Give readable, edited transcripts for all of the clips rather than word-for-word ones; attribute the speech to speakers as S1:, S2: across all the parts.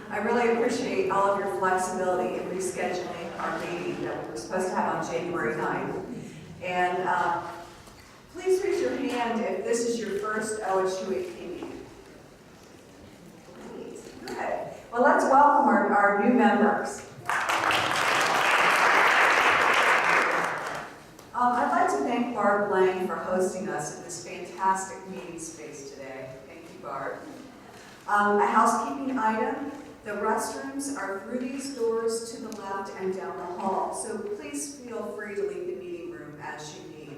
S1: I really appreciate all of your flexibility in rescheduling our meeting that we were supposed to have on January 9th. And please raise your hand if this is your first OSU AP meeting. Great, good. Well, let's welcome our new members. I'd like to thank Barb Lang for hosting us in this fantastic meeting space today. Thank you, Barb. A housekeeping item, the restrooms are through these doors to the left and down the hall, so please feel free to leave the meeting room as you need.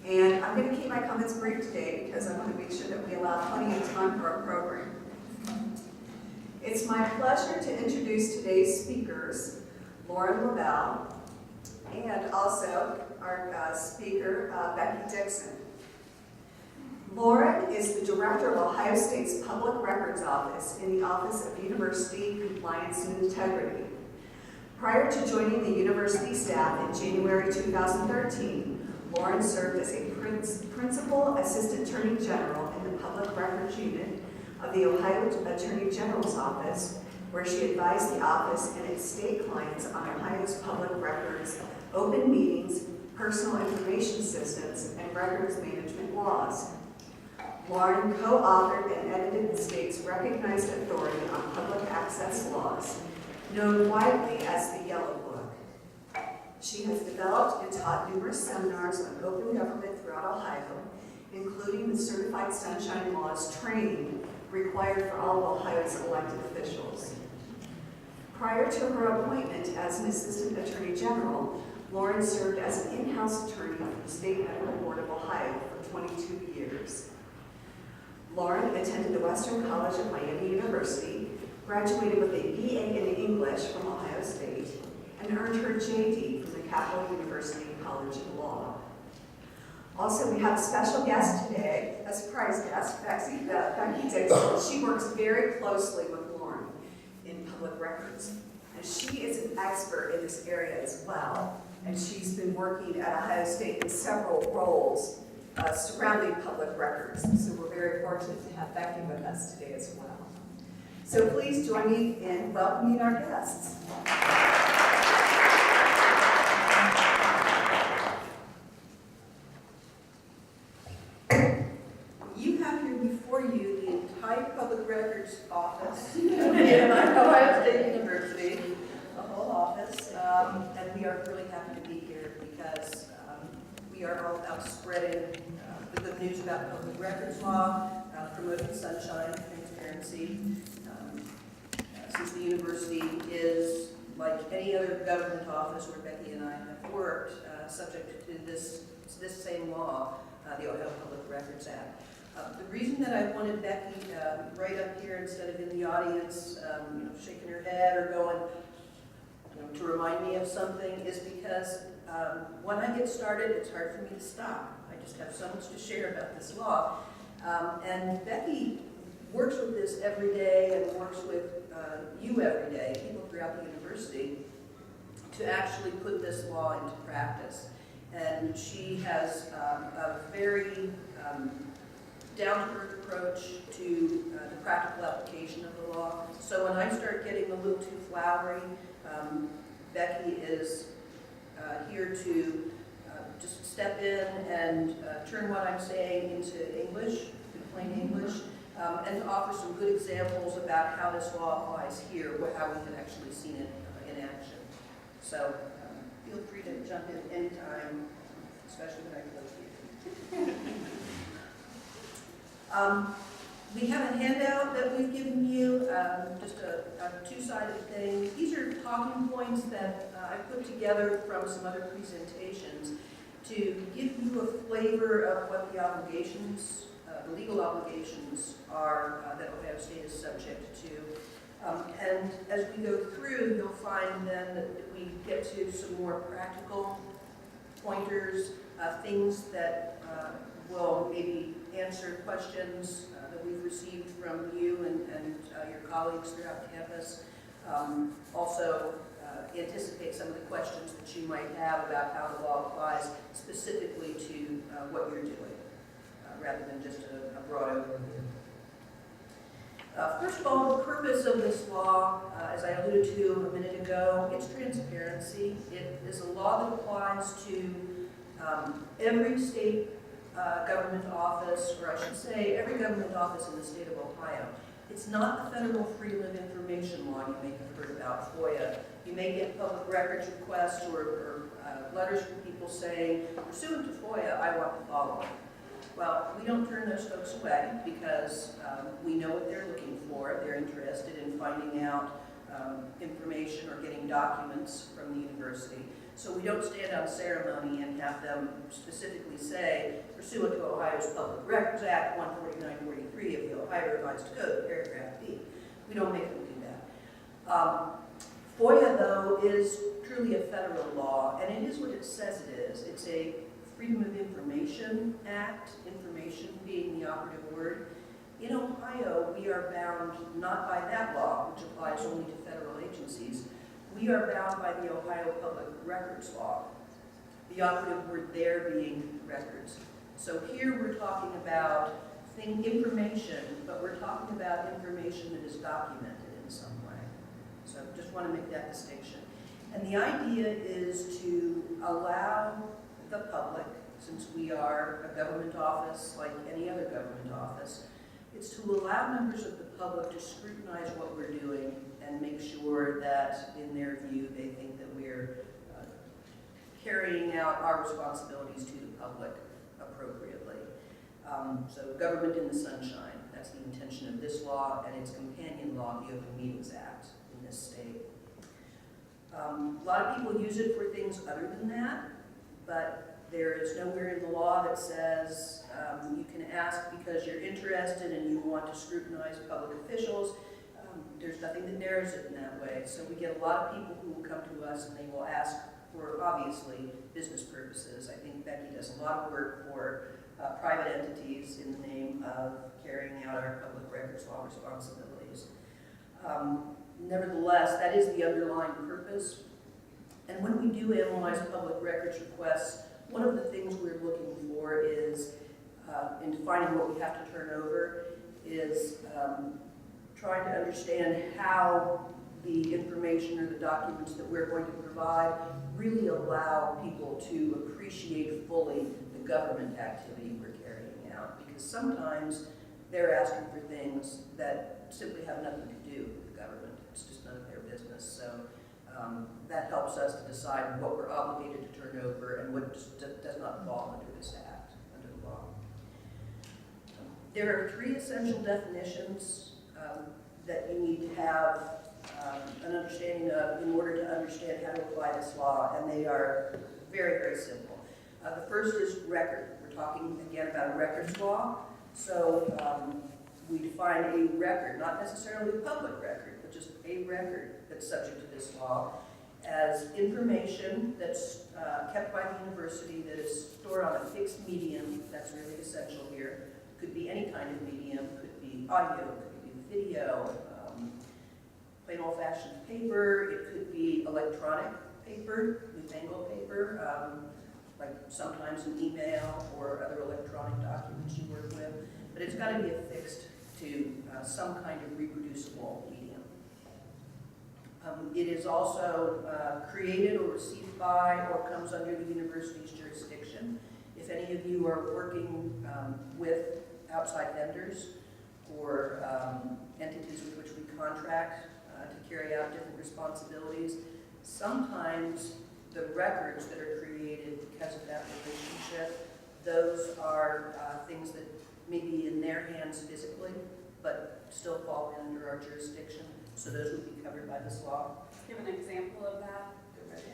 S1: And I'm going to keep my comments brief today because I want to make sure that we allow plenty of time for our program. It's my pleasure to introduce today's speakers, Lauren LaBelle, and also our speaker, Becky Dixon. Lauren is the director of Ohio State's Public Records Office in the Office of University Compliance and Integrity. Prior to joining the university staff in January 2013, Lauren served as a Principal Assistant Attorney General in the Public Records Unit of the Ohio Attorney General's Office, where she advised the office and its state clients on Ohio's public records, open meetings, personal information systems, and records management laws. Lauren co-authored and edited the state's recognized authority on public access laws, known widely as the Yellow Book. She has developed and taught numerous seminars on open government throughout Ohio, including the Certified Sunshine Laws training required for all of Ohio's elected officials. Prior to her appointment as an Assistant Attorney General, Lauren served as an in-house attorney for the State Medical Board of Ohio for 22 years. Lauren attended the Western College of Miami University, graduated with a BA in English from Ohio State, and earned her JD from the Capital University College of Law. Also, we have a special guest today, a surprise guest, Becky Dixon. She works very closely with Lauren in public records, and she is an expert in this area as well. And she's been working at Ohio State in several roles surrounding public records. So we're very fortunate to have Becky with us today as well. So please join me in welcoming our guests. You have here before you the entire Public Records Office in Ohio State University, the whole office, and we are really happy to be here because we are all about spreading the good news about public records law, promoting sunshine, transparency. Since the university is, like any other government office where Becky and I have worked, subject to this same law, the Ohio Public Records Act. The reason that I wanted Becky right up here instead of in the audience, shaking her head or going, to remind me of something is because when I get started, it's hard for me to stop. I just have so much to share about this law. And Becky works with this every day and works with you every day, people throughout the university, to actually put this law into practice. And she has a very down-to-earth approach to the practical application of the law. So when I start getting a little too flowery, Becky is here to just step in and turn what I'm saying into English, to plain English, and to offer some good examples about how this law applies here, how we have actually seen it in action. So feel free to jump in anytime, especially when I close you. We have a handout that we've given you, just a two-sided thing. These are talking points that I put together from some other presentations to give you a flavor of what the obligations, the legal obligations are that Ohio State is subject to. And as we go through, you'll find then that we get to some more practical pointers, things that will maybe answer questions that we've received from you and your colleagues throughout campus. Also anticipate some of the questions that you might have about how the law applies specifically to what you're doing, rather than just a broad overview.
S2: First of all, the purpose of this law, as I alluded to a minute ago, it's transparency. It is a law that applies to every state government office, or I should say every government office in the state of Ohio. It's not the federal freedom of information law you may have heard about, FOIA. You may get public records requests or letters from people saying, pursuant to FOIA, I want the following. Well, we don't turn those folks away because we know what they're looking for. They're interested in finding out information or getting documents from the university. So we don't stand on ceremony and have them specifically say, pursuant to Ohio's Public Records Act 14943 of the Ohio Revised Code, paragraph B. We don't make them do that. FOIA, though, is truly a federal law, and it is what it says it is. It's a Freedom of Information Act, information being the operative word. In Ohio, we are bound not by that law, which applies only to federal agencies. We are bound by the Ohio Public Records Law, the operative word there being records. So here we're talking about information, but we're talking about information that is documented in some way. So just want to make that distinction. And the idea is to allow the public, since we are a government office like any other government office, it's to allow members of the public to scrutinize what we're doing and make sure that, in their view, they think that we're carrying out our responsibilities to the public appropriately. So government in the sunshine, that's the intention of this law and its companion law, the Open Meetings Act in this state. A lot of people use it for things other than that, but there is nowhere in the law that says you can ask because you're interested and you want to scrutinize public officials. There's nothing that narrows it in that way. So we get a lot of people who will come to us and they will ask for, obviously, business purposes. I think Becky does a lot of work for private entities in the name of carrying out our public records law responsibilities. Nevertheless, that is the underlying purpose. And when we do analyze public records requests, one of the things we're looking for is, in defining what we have to turn over, is trying to understand how the information or the documents that we're going to provide really allow people to appreciate fully the government activity we're carrying out. Because sometimes they're asking for things that simply have nothing to do with the government. It's just none of their business. So that helps us to decide what we're obligated to turn over and what does not fall under this act, under the law. There are 3 essential definitions that you need to have an understanding of in order to understand how to apply this law, and they are very, very simple. The first is record. We're talking again about a records law. So we define a record, not necessarily a public record, but just a record that's subject to this law, as information that's kept by the university that is stored on a fixed medium. That's really essential here. Could be any kind of medium, could be audio, could be video, plain old-fashioned paper, it could be electronic paper, newfangled paper, like sometimes an email or other electronic documents you work with, but it's got to be affixed to some kind of reproducible medium. It is also created or received by or comes under the university's jurisdiction. If any of you are working with outside vendors or entities with which we contract to carry out different responsibilities, sometimes the records that are created because of that relationship, those are things that may be in their hands physically, but still fall under our jurisdiction. So those would be covered by this law.
S3: Give an example of that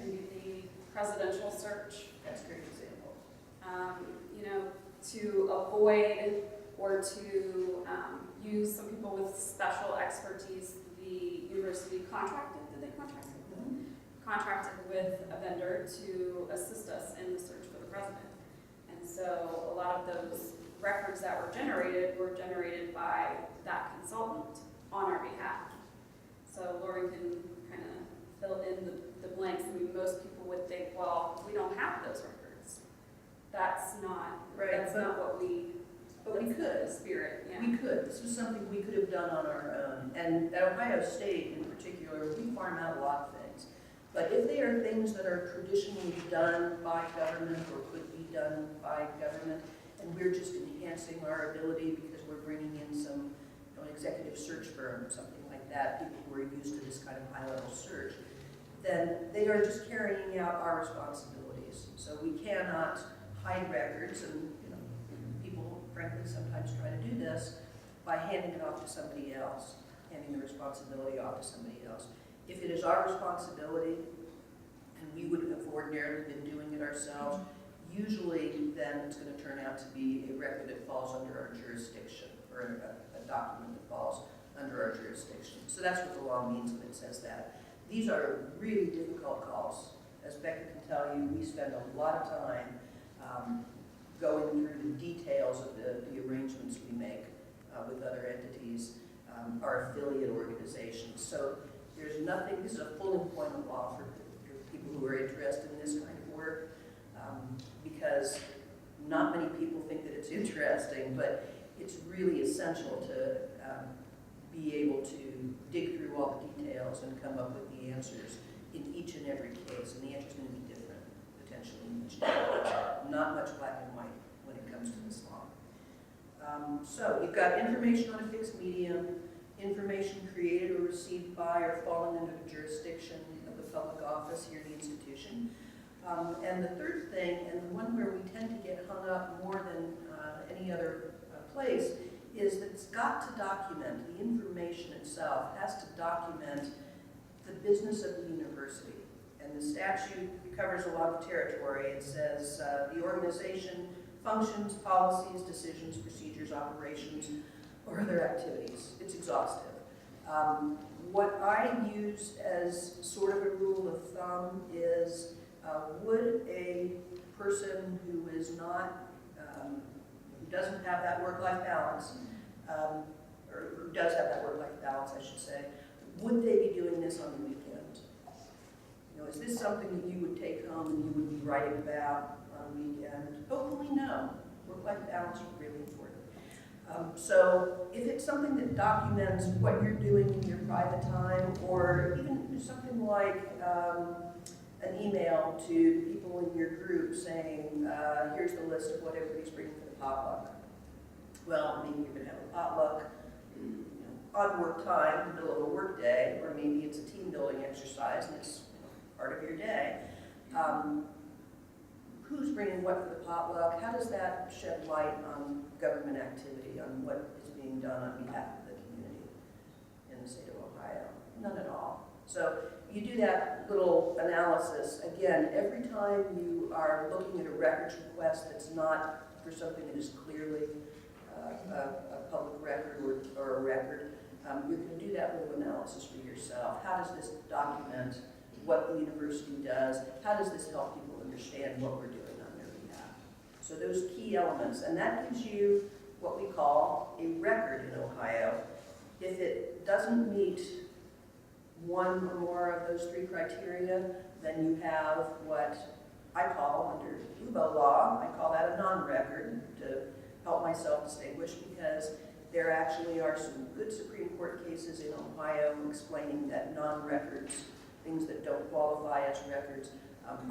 S3: in the presidential search.
S2: That's a great example.
S3: You know, to avoid or to use some people with special expertise, the university contracted, did they contract with them? Contracted with a vendor to assist us in the search for the president. And so a lot of those records that were generated by that consultant on our behalf. So Lori can kind of fill in the blanks. I mean, most people would think, well, we don't have those records. That's not
S2: Right.
S3: That's not what we.
S2: But we could.
S3: The spirit. Yeah.
S2: We could. could. This was something we could have done on our own. And at Ohio State in particular, we farm out a lot of things. But if they are things that are traditionally done by government or could be done by government, and we're just enhancing our ability because we're bringing in some executive search firm or something like that, people who are used to this kind of high-level search, then they are just carrying out our responsibilities. So we cannot hide records, and people frankly sometimes try to do this by handing it off to somebody else, handing the responsibility off to somebody else. If it is our responsibility, and we would have ordinarily been doing it ourselves, usually then it's going to turn out to be a record that falls under our jurisdiction, or a document that falls under our jurisdiction. So that's what the law means when it says that. These are really difficult calls. As Becca can tell you, we spend a lot of time going through the details of the arrangements we make with other entities, our affiliate organizations. So there's nothing, this is a full employment law for people who are interested in this kind of work, because not many people think that it's interesting, but it's really essential to be able to dig through all the details and come up with the answers in each and every case, and the answer's going to be different, potentially, in each case. Not much black and white when it comes to this law. So you've got information on a fixed medium, information created or received by or falling under the jurisdiction of the public office here in the institution. And the third thing, and the one where we tend to get hung up more than any other place, is that it's got to document, the information itself has to document the business of the university. And the statute covers a lot of territory. It says the organization, functions, policies, decisions, procedures, operations, or other activities. It's exhaustive. What I use as sort of a rule of thumb is, would a person who is not, who doesn't have that work-life balance, or who does have that work-life balance, I should say, would they be doing this on the weekend? Is this something that you would take home and you would be writing about on the weekend? Hopefully no. Work-life balance is really important. So if it's something that documents what you're doing in your private time, or even something like an email to people in your group saying, here's the list of what everybody's bringing for the potluck. Well, maybe you're going to have a potluck on work time, in the middle of a work day, or maybe it's a team building exercise and it's part of your day. Who's bringing what for the potluck? How does that shed light on government activity, on what is being done on behalf of the community in the state of Ohio? None at all. So you do that little analysis. Again, every time you are looking at a records request that's not for something that is clearly a public record or a record, you're going to do that little analysis for yourself. How does this document what the university does? How does this help people understand what we're doing on their behalf? So those key elements, and that gives you what we call a record in Ohio. If it doesn't meet one or more of those three criteria, then you have what I call, under UBO law, I call that a non-record, to help myself distinguish, because there actually are some good Supreme Court cases in Ohio explaining that non-records, things that don't qualify as records,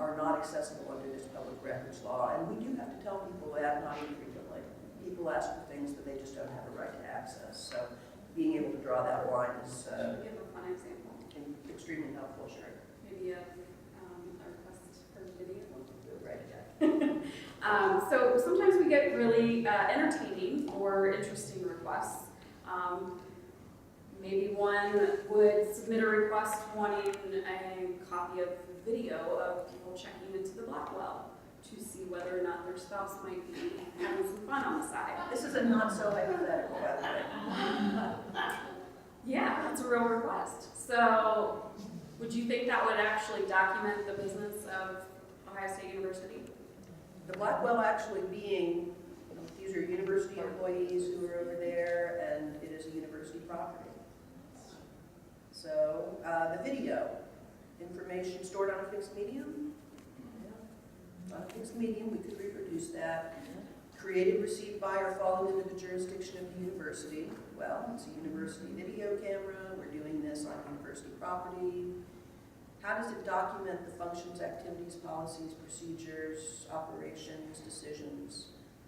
S2: are not accessible under this public records law. And we do have to tell people that, not infrequently. People ask for things that they just don't have a right to access. So being able to draw that line is
S3: Give a fun example.
S2: extremely helpful, sure.
S3: Maybe a request for video.
S2: Right.
S3: So sometimes we get really entertaining or interesting requests. Maybe one would submit a request wanting a copy of video of people checking into the Blackwell to see whether or not their spouse might be having some fun on the side.
S2: This is a not so hypothetical, by the way.
S3: Yeah, that's a real request. So would you think that would actually document the business of Ohio State University?
S2: The Blackwell actually being, these are university employees who are over there, and it is a university property. So the video, information stored on a fixed medium. Yeah. On a fixed medium, we could reproduce that. Created, received by, or falling into the jurisdiction of the university. Well, it's a university video camera. We're doing this on university property. How does it document the functions, activities, policies, procedures, operations, decisions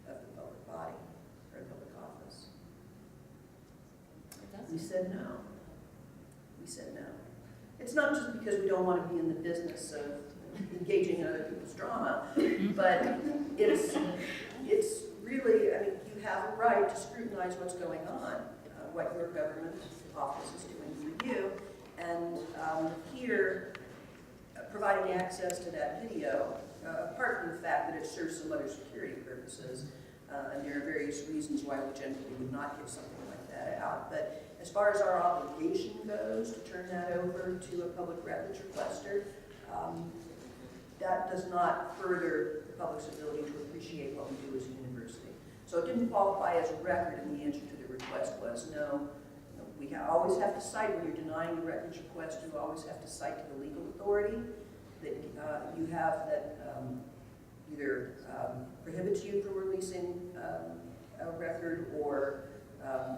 S2: of the public body or public office? We said no. We said no. It's not just because we don't want to be in the business of engaging in other people's drama, but it's really, I mean, you have a right to scrutinize what's going on, what your government office is doing for you, and here, providing access to that video, apart from the fact that it serves some other security purposes, and there are various reasons why we generally would not give something like that out, but as far as our obligation goes to turn that over to a public records requester, that does not further the public's ability to appreciate what we do as a university. So it didn't qualify as a record, and the answer to the request was no. We always have to cite, when you're denying a records request, you always have to cite to the legal authority that you have that either prohibits you from releasing a record or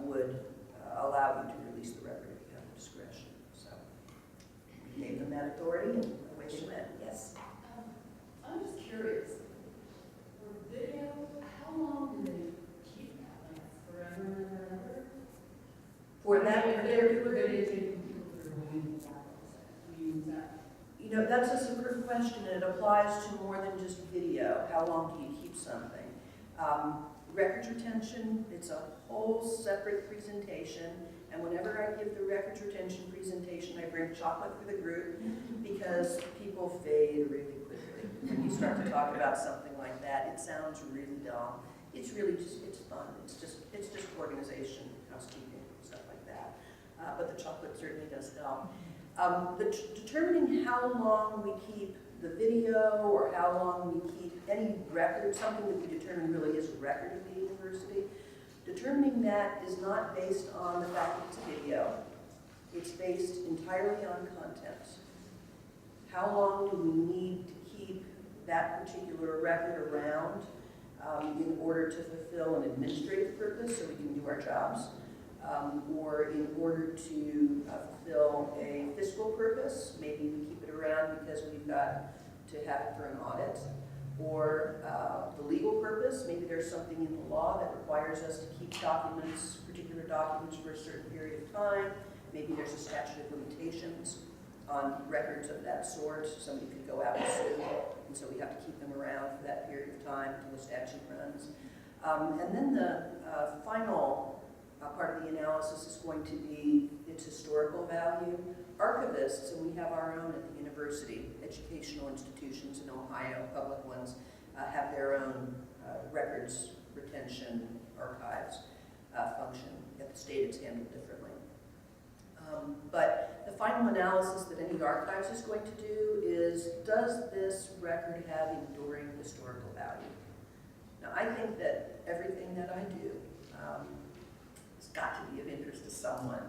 S2: would allow you to release the record if you have the discretion. So we gave them that authority, and away they went. Yes?
S4: I'm just curious, for video, how long do they keep that? Like forever and ever?
S2: For that
S4: If
S2: particular,
S4: they're videotaping people that are going into that, we use that.
S2: you know, that's a super question, and it applies to more than just video. How long do you keep something? Records retention, it's a whole separate presentation, and whenever I give the records retention presentation, I bring chocolate for the group because people fade really quickly. When you start to talk about something like that, it sounds really dumb. It's really just, it's fun. It's just organization, housekeeping, stuff like that. But the chocolate certainly does help. Determining how long we keep the video or how long we keep any record, something that we determine really is a record of the university, determining that is not based on the fact that it's a video. It's based entirely on content. How long do we need to keep that particular record around in order to fulfill an administrative purpose so we can do our jobs? Or in order to fulfill a fiscal purpose, maybe we keep it around because we've got to have it for an audit, or the legal purpose, maybe there's something in the law that requires us to keep documents, particular documents for a certain period of time, maybe there's a statute of limitations on records of that sort, somebody could go out and sue, and so we have to keep them around for that period of time until the statute runs. And then the final part of the analysis is going to be its historical value. Archivists, and we have our own at the university, educational institutions in Ohio, public ones, have their own records retention archives function. At the state, it's handled differently. But the final analysis that any archives is going to do is, does this record have enduring historical value? Now, I think that everything that I do has got to be of interest to someone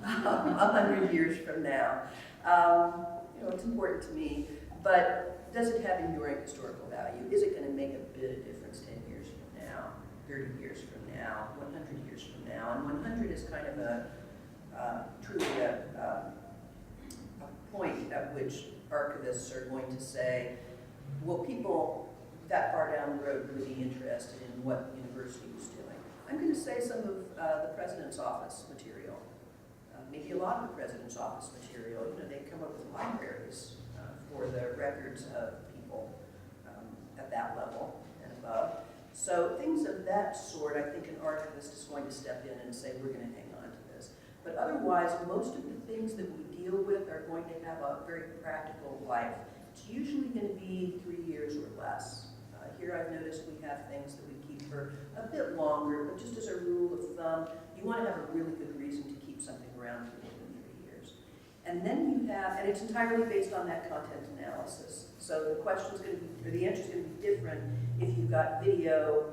S2: 100 years from now. You know, it's important to me, but does it have enduring historical value? Is it going to make a bit of difference 10 years from now, 30 years from now, 100 years from now? And 100 is kind of a truly a point at which archivists are going to say, will people that far down the road really be interested in what the university was doing? I'm going to say some of the President's Office material, maybe a lot of the President's Office material. You know, they come up with libraries for the records of people at that level and above. So things of that sort, I think an archivist is going to step in and say, we're going to hang on to this. But otherwise, most of the things that we deal with are going to have a very practical life. It's usually going to be 3 years or less. Here I've noticed we have things that we keep for a bit longer, but just as a rule of thumb, you want to have a really good reason to keep something around for more than 3 years. And then you have, and it's entirely based on that content analysis. So the question's going to be, or the answer's going to be different if you've got video,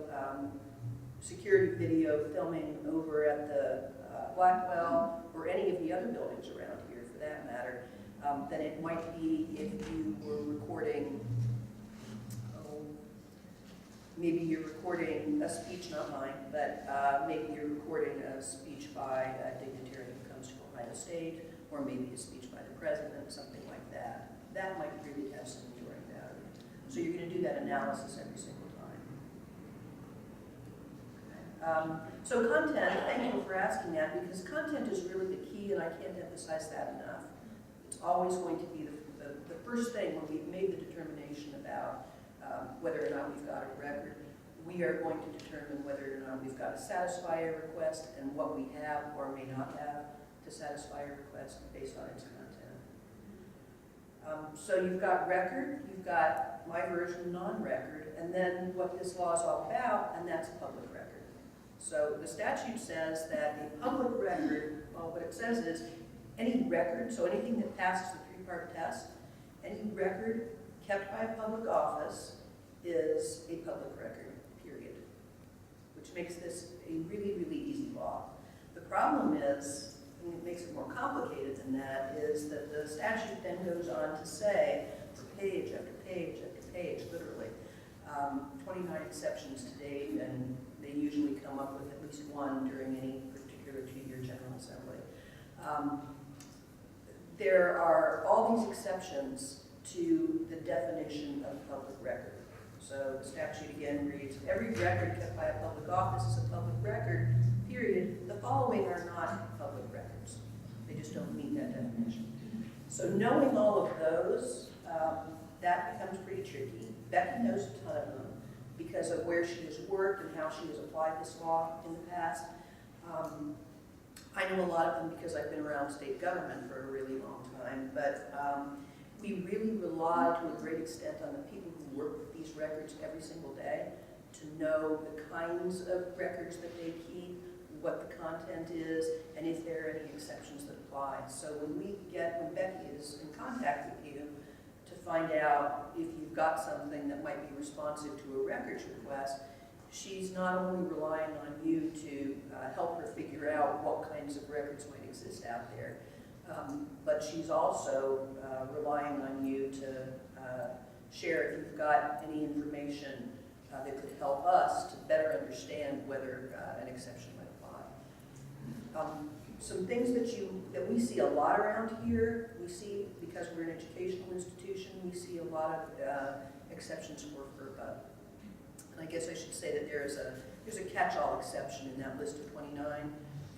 S2: security video filming over at the Blackwell or any of the other buildings around here for that matter, than it might be if you were recording maybe you're recording a speech, not mine, but maybe you're recording a speech by a dignitary who comes to Ohio State, or maybe a speech by the president, something like that. That might really have some enduring value. So you're going to do that analysis every single time. Okay. So content, thank you for asking that, because content is really the key, and I can't emphasize that enough. It's always going to be the first thing when we've made the determination about whether or not we've got a record. We are going to determine whether or not we've got to satisfy a request and what we have or may not have to satisfy a request based on its content. So you've got record, you've got my version non-record, and then what this law is all about, and that's public record. So the statute says that a public record, well, what it says is any record, so anything that passes the three-part test, any record kept by a public office is a public record, period. Which makes this a really, really easy law. The problem is, and it makes it more complicated than that, is that the statute then goes on to say, for page after page after page, literally, 29 exceptions to date, and they usually come up with at least one during any particular 2-year General Assembly. There are all these exceptions to the definition of public record. So the statute again reads, every record kept by a public office is a public record, period. The following are not public records. They just don't meet that definition. So knowing all of those, that becomes pretty tricky. Becky knows a ton of them because of where she has worked and how she has applied this law in the past. I know a lot of them because I've been around state government for a really long time, but we really rely to a great extent on the people who work with these records every single day to know the kinds of records that they keep, what the content is, and if there are any exceptions that apply. So when Becky is in contact with you to find out if you've got something that might be responsive to a records request, she's not only relying on you to help her figure out what kinds of records might exist out there, but she's also relying on you to share if you've got any information that could help us to better understand whether an exception might apply. Some things that we see a lot around here, we see, because we're an educational institution, we see a lot of exceptions for FERPA. And I guess I should say that there's a catch-all exception in that list of 29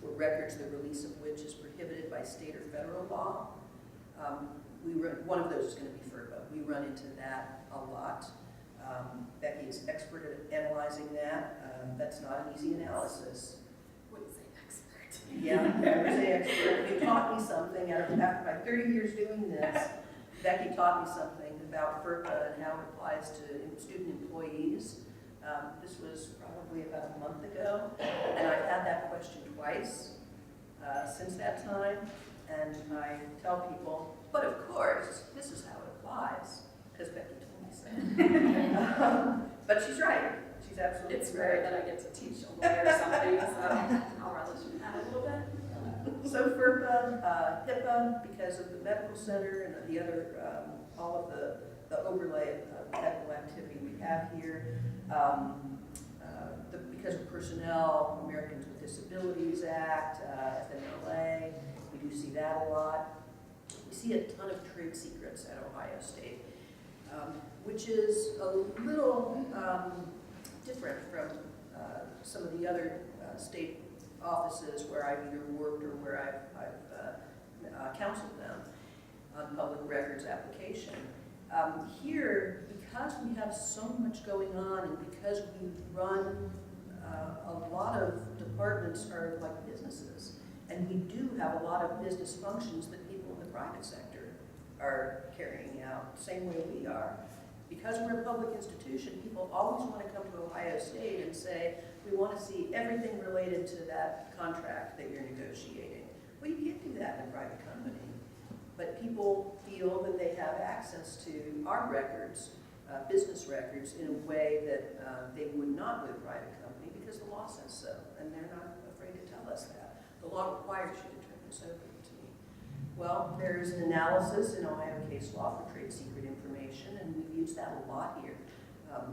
S2: for records the release of which is prohibited by state or federal law. One of those is going to be FERPA. We run into that a lot. Becky is expert at analyzing that. That's not an easy analysis.
S3: Wouldn't say expert.
S2: Yeah, I would say expert. You taught me something after my 30 years doing this. Becky taught me something about FERPA and how it applies to student employees. This was probably about a month ago, and I've had that question twice since that time, and I tell people, but of course, this is how it applies, because Becky told me so. But she's right. She's absolutely
S3: It's
S2: right.
S3: rare that I get to teach a lawyer something, so I'll relish in that a little bit.
S2: So FERPA, HIPAA, because of the medical center and the other, all of the overlay of medical activity we have here, because of personnel, Americans with Disabilities Act, FMLA, we do see that a lot. We see a ton of trade secrets at Ohio State, which is a little different from some of the other state offices where I've either worked or where I've counseled them on public records application. Here, because we have so much going on and because we run a lot of departments are like businesses, and we do have a lot of business functions that people in the private sector are carrying out, the same way we are. Because we're a public institution, people always want to come to Ohio State and say, we want to see everything related to that contract that you're negotiating. Well, you can't do that in a private company. But people feel that they have access to our records, business records, in a way that they would not with a private company because the law says so, and they're not afraid to tell us that. The law requires you to turn this over to me. Well, there's an analysis in Ohio case law for trade secret information, and we've used that a lot here.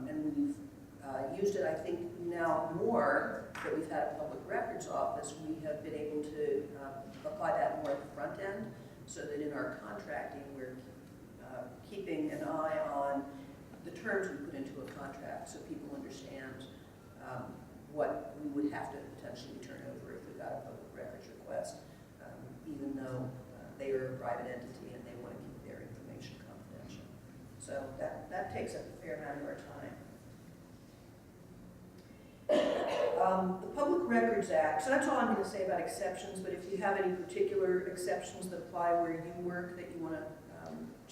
S2: And we've used it, I think, now more that we've had a public records office, we have been able to apply that more at the front end, so that in our contracting, we're keeping an eye on the terms we put into a contract, so people understand what we would have to potentially turn over if we got a public records request, even though they are a private entity and they want to keep their information confidential. So that takes up a fair amount of our time. The Public Records Act, so that's all I'm going to say about exceptions, but if you have any particular exceptions that apply where you work that you want to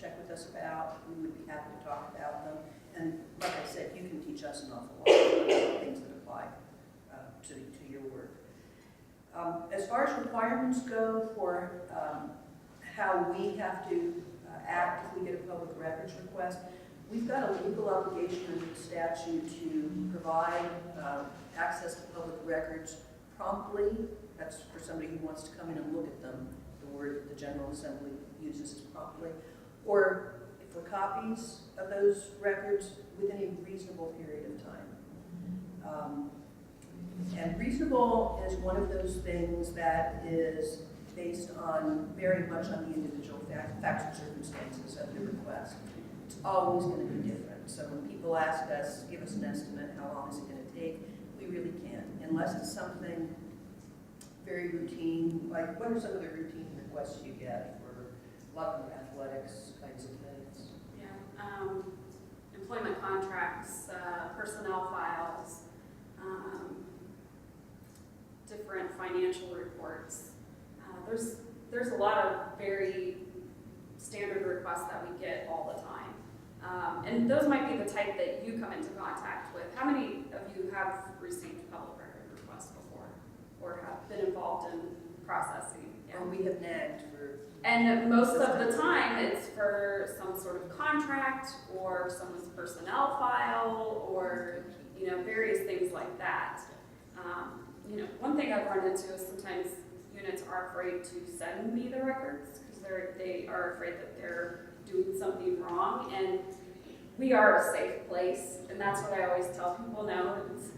S2: check with us about, we would be happy to talk about them. And like I said, you can teach us an awful lot of things that apply to your work. As far as requirements go for how we have to act if we get a public records request, we've got a legal obligation under the statute to provide access to public records promptly. That's for somebody who wants to come in and look at them. The word the General Assembly uses is promptly. Or for copies of those records within a reasonable period of time. And reasonable is one of those things that is based on very much on the individual facts and circumstances of the request. It's always going to be different. So when people ask us, give us an estimate, how long is it going to take, we really can't. Unless it's something very routine, like what are some of the routine requests you get for a lot of athletics kinds of things?
S3: Yeah, employment contracts, personnel files, different financial reports. There's a lot of very standard requests that we get all the time. And those might be the type that you come into contact with. How many of you have received public record requests before or have been involved in processing? Yeah.
S2: Or we have nagged for...
S3: And most of the time it's for some sort of contract or someone's personnel file or, various things like that. One thing I've run into is sometimes units are afraid to send me the records because they are afraid that they're doing something wrong, and we are a safe place, and that's what I always tell people. No,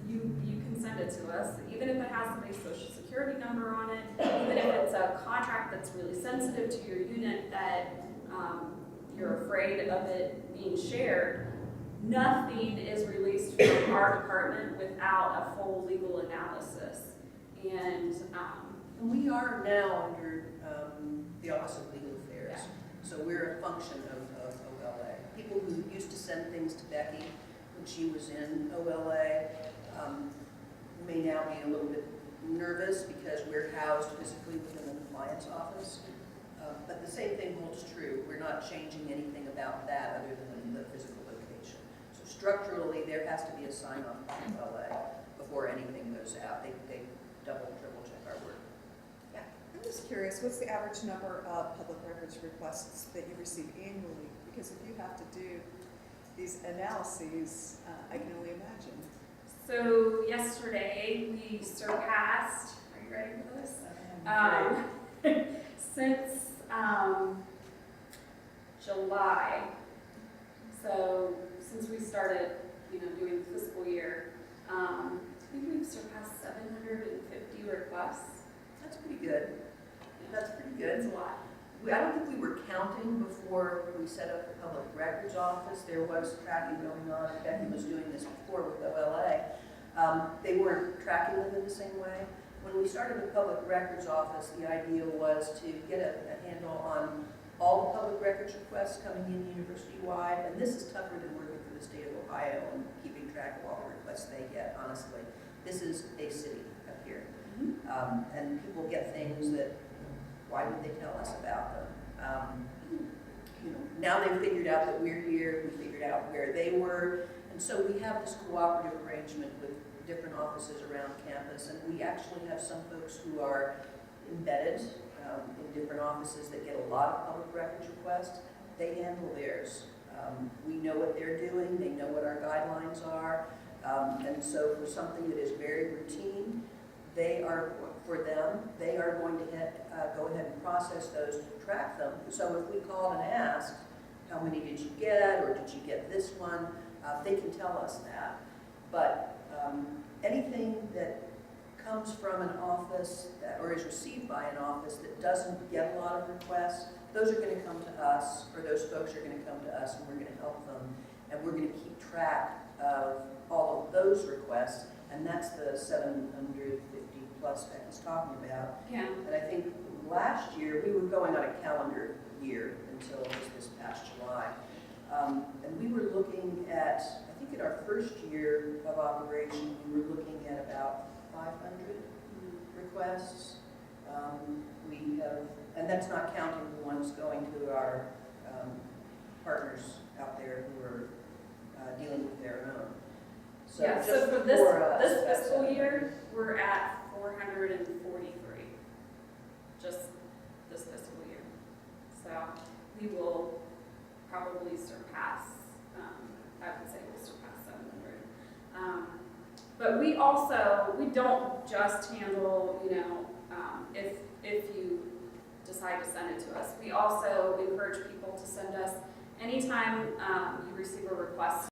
S3: you can send it to us, even if it has somebody's social security number on it, even if it's a contract that's really sensitive to your unit that you're afraid of it being shared. Nothing is released from our department without a full legal analysis. And
S2: we are now under the Office of Legal Affairs,
S3: Yeah.
S2: So we're a function of OLA. People who used to send things to Becky when she was in OLA may now be a little bit nervous because we're housed physically within the compliance office. But the same thing holds true. We're not changing anything about that other than the physical location. So structurally, there has to be a sign-off from OLA before anything goes out. They double, triple check our work. Yeah.
S5: I'm just curious, what's the average number of public records requests that you receive annually? Because if you have to do these analyses, I can only imagine.
S3: so yesterday we surpassed, are you ready for this? Since July, so since we started, doing the fiscal year, I think we've surpassed 750 requests.
S2: That's pretty good. That's pretty
S3: It's
S2: good.
S3: a lot.
S2: I don't think we were counting before we set up the Public Records Office. There was tracking going on. Becky was doing this before with OLA. They weren't tracking them in the same way. When we started the Public Records Office, the idea was to get a handle on all the public records requests coming in university-wide, and this is tougher than working for the state of Ohio and keeping track of all the requests they get, honestly. This is a city up here, and people get things that, why would they tell us about them? Now they've figured out that we're here, we figured out where they were, and so we have this cooperative arrangement with different offices around campus, and we actually have some folks who are embedded in different offices that get a lot of public records requests. They handle theirs. We know what they're doing, they know what our guidelines are, and so for something that is very routine, they are going to go ahead and process those to track them. So if we called and asked, how many did you get, or did you get this one, they can tell us that. But anything that comes from an office or is received by an office that doesn't get a lot of requests, those are going to come to us, or those folks are going to come to us, and we're going to help them. And we're going to keep track of all of those requests, and that's the 750 plus that he's talking about.
S3: Yeah.
S2: And I think last year, we were going on a calendar year until just this past July. And we were looking at, I think in our first year of operation, we were looking at about 500 requests. We have, and that's not counting the ones going to our partners out there who are dealing with their own. So
S3: Yeah,
S2: just
S3: so for this,
S2: us,
S3: this
S2: that's
S3: fiscal
S2: 700.
S3: year, we're at 443, just this fiscal year. So we will probably surpass, I would say we'll surpass 700. But we also, we don't just handle, you know, if you decide to send it to us. We also encourage people to send us, anytime you receive a request